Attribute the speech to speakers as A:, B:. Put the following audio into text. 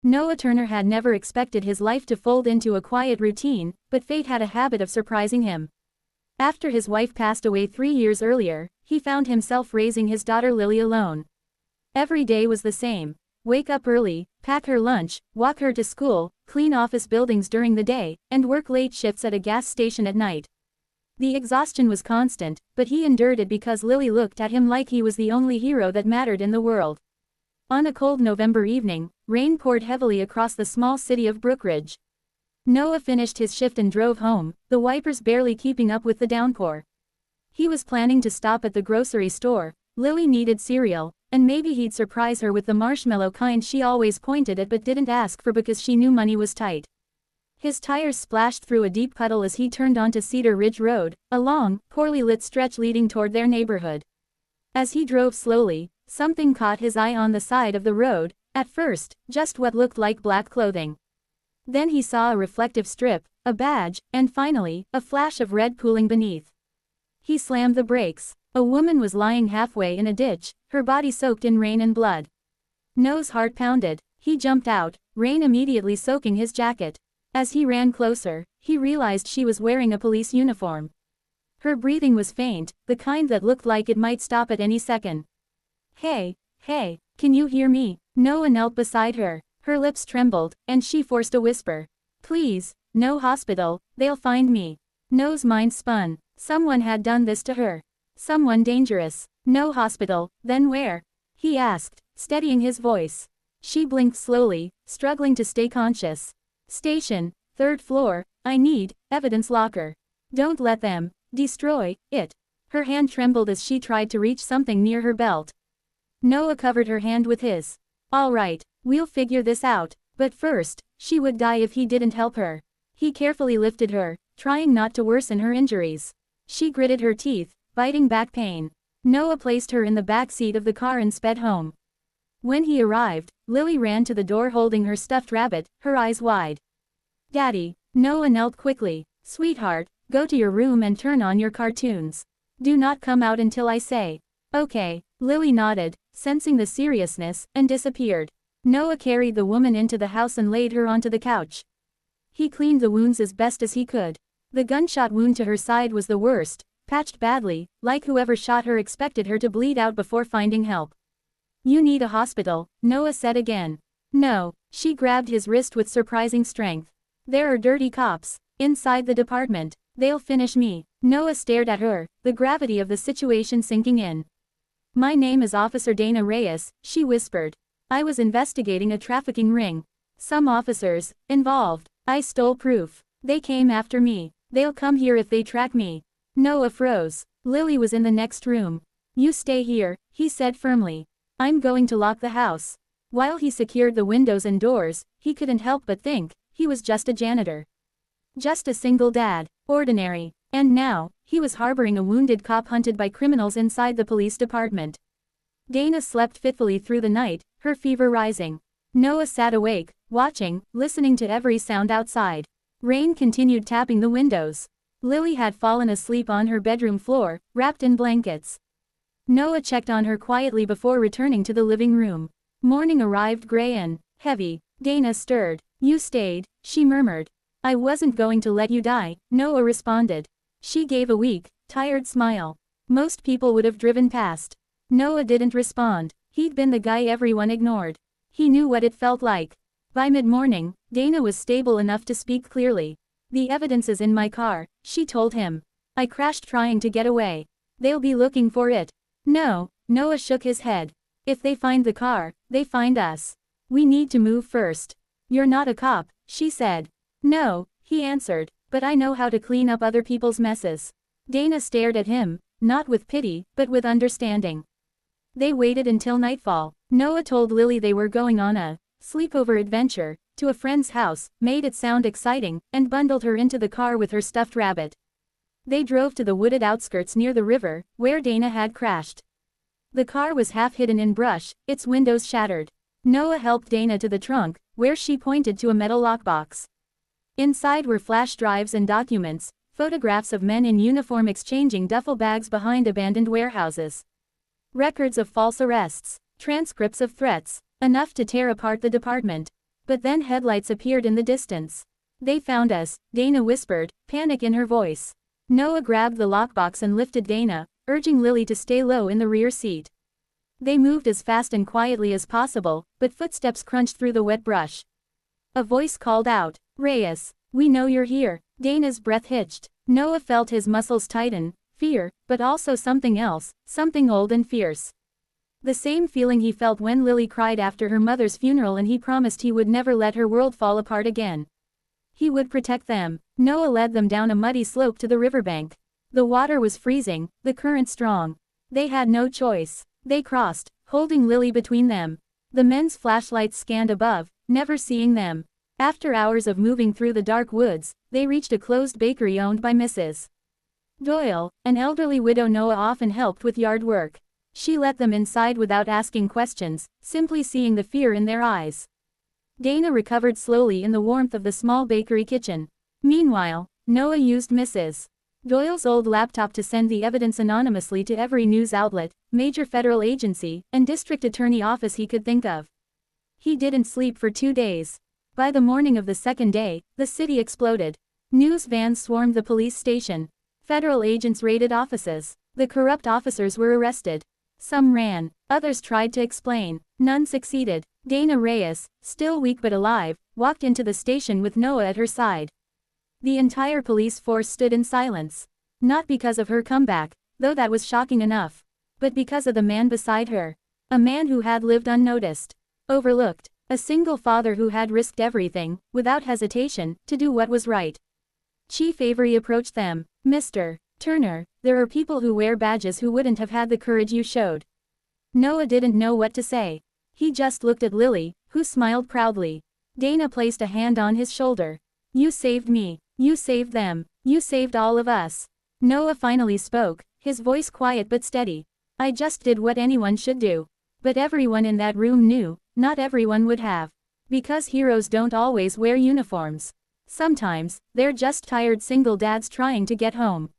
A: Noah Turner had never expected his life to fold into a quiet routine, but fate had a habit of surprising him. After his wife passed away 3 years earlier, he found himself raising his daughter Lily alone. Every day was the same. Wake up early, pack her lunch, walk her to school, clean office buildings during the day, and work late shifts at a gas station at night. The exhaustion was constant, but he endured it because Lily looked at him like he was the only hero that mattered in the world. On a cold November evening, rain poured heavily across the small city of Brookridge. Noah finished his shift and drove home, the wipers barely keeping up with the downpour. He was planning to stop at the grocery store. Lily needed cereal, and maybe he'd surprise her with the marshmallow kind she always pointed at but didn't ask for because she knew money was tight. His tires splashed through a deep puddle as he turned onto Cedar Ridge Road, a long, poorly lit stretch leading toward their neighborhood. As he drove slowly, something caught his eye on the side of the road, at first, just what looked like black clothing. Then he saw a reflective strip, a badge, and finally, a flash of red pooling beneath. He slammed the brakes. A woman was lying halfway in a ditch, her body soaked in rain and blood. Noah's heart pounded. He jumped out, rain immediately soaking his jacket. As he ran closer, he realized she was wearing a police uniform. Her breathing was faint, the kind that looked like it might stop at any second. Hey, can you hear me? Noah knelt beside her. Her lips trembled, and she forced a whisper. Please, no hospital, they'll find me. Noah's mind spun. Someone had done this to her. Someone dangerous. No hospital, then where? He asked, steadying his voice. She blinked slowly, struggling to stay conscious. Station, 3rd floor, I need, evidence locker. Don't let them destroy it. Her hand trembled as she tried to reach something near her belt. Noah covered her hand with his. All right, we'll figure this out, but first, she would die if he didn't help her. He carefully lifted her, trying not to worsen her injuries. She gritted her teeth, biting back pain. Noah placed her in the back seat of the car and sped home. When he arrived, Lily ran to the door holding her stuffed rabbit, her eyes wide. Daddy. Noah knelt quickly. Sweetheart, go to your room and turn on your cartoons. Do not come out until I say. Okay. Lily nodded, sensing the seriousness, and disappeared. Noah carried the woman into the house and laid her onto the couch. He cleaned the wounds as best as he could. The gunshot wound to her side was the worst, patched badly, like whoever shot her expected her to bleed out before finding help. You need a hospital, Noah said again. No. She grabbed his wrist with surprising strength. There are dirty cops inside the department. They'll finish me. Noah stared at her, the gravity of the situation sinking in. My name is Officer Dana Reyes, she whispered. I was investigating a trafficking ring. Some officers involved. I stole proof. They came after me. They'll come here if they track me. Noah froze. Lily was in the next room. You stay here, he said firmly. I'm going to lock the house. While he secured the windows and doors, he couldn't help but think, he was just a janitor. Just a single dad. Ordinary. And now, he was harboring a wounded cop hunted by criminals inside the police department. Dana slept fitfully through the night, her fever rising. Noah sat awake, watching, listening to every sound outside. Rain continued tapping the windows. Lily had fallen asleep on her bedroom floor, wrapped in blankets. Noah checked on her quietly before returning to the living room. Morning arrived gray and heavy. Dana stirred. You stayed, she murmured. I wasn't going to let you die, Noah responded. She gave a weak, tired smile. Most people would have driven past. Noah didn't respond. He'd been the guy everyone ignored. He knew what it felt like. By mid-morning, Dana was stable enough to speak clearly. The evidence is in my car, she told him. I crashed trying to get away. They'll be looking for it. No, Noah shook his head. If they find the car, they find us. We need to move first. You're not a cop, she said. No, he answered, but I know how to clean up other people's messes. Dana stared at him, not with pity, but with understanding. They waited until nightfall. Noah told Lily they were going on a sleepover adventure to a friend's house, made it sound exciting, and bundled her into the car with her stuffed rabbit. They drove to the wooded outskirts near the river, where Dana had crashed. The car was half hidden in brush, its windows shattered. Noah helped Dana to the trunk, where she pointed to a metal lockbox. Inside were flash drives and documents, photographs of men in uniform exchanging duffel bags behind abandoned warehouses. Records of false arrests, transcripts of threats, enough to tear apart the department. But then headlights appeared in the distance. They found us, Dana whispered, panic in her voice. Noah grabbed the lockbox and lifted Dana, urging Lily to stay low in the rear seat. They moved as fast and quietly as possible, but footsteps crunched through the wet brush. A voice called out, Reyes, we know you're here. Dana's breath hitched. Noah felt his muscles tighten, fear, but also something else, something old and fierce. The same feeling he felt when Lily cried after her mother's funeral and he promised he would never let her world fall apart again. He would protect them. Noah led them down a muddy slope to the riverbank. The water was freezing, the current strong. They had no choice. They crossed, holding Lily between them. The men's flashlights scanned above, never seeing them. After hours of moving through the dark woods, they reached a closed bakery owned by Mrs. Doyle, an elderly widow Noah often helped with yard work. She let them inside without asking questions, simply seeing the fear in their eyes. Dana recovered slowly in the warmth of the small bakery kitchen. Meanwhile, Noah used Mrs. Doyle's old laptop to send the evidence anonymously to every news outlet, major federal agency, and district attorney office he could think of. He didn't sleep for 2 days. By the morning of the second day, the city exploded. News vans swarmed the police station. Federal agents raided offices. The corrupt officers were arrested. Some ran, others tried to explain. None succeeded. Dana Reyes, still weak but alive, walked into the station with Noah at her side. The entire police force stood in silence. Not because of her comeback, though that was shocking enough, but because of the man beside her. A man who had lived unnoticed, overlooked, a single father who had risked everything, without hesitation, to do what was right. Chief Avery approached them. Mr. Turner, there are people who wear badges who wouldn't have had the courage you showed. Noah didn't know what to say. He just looked at Lily, who smiled proudly. Dana placed a hand on his shoulder. You saved me. You saved them. You saved all of us. Noah finally spoke, his voice quiet but steady. I just did what anyone should do. But everyone in that room knew, not everyone would have. Because heroes don't always wear uniforms. Sometimes, they're just tired single dads trying to get home.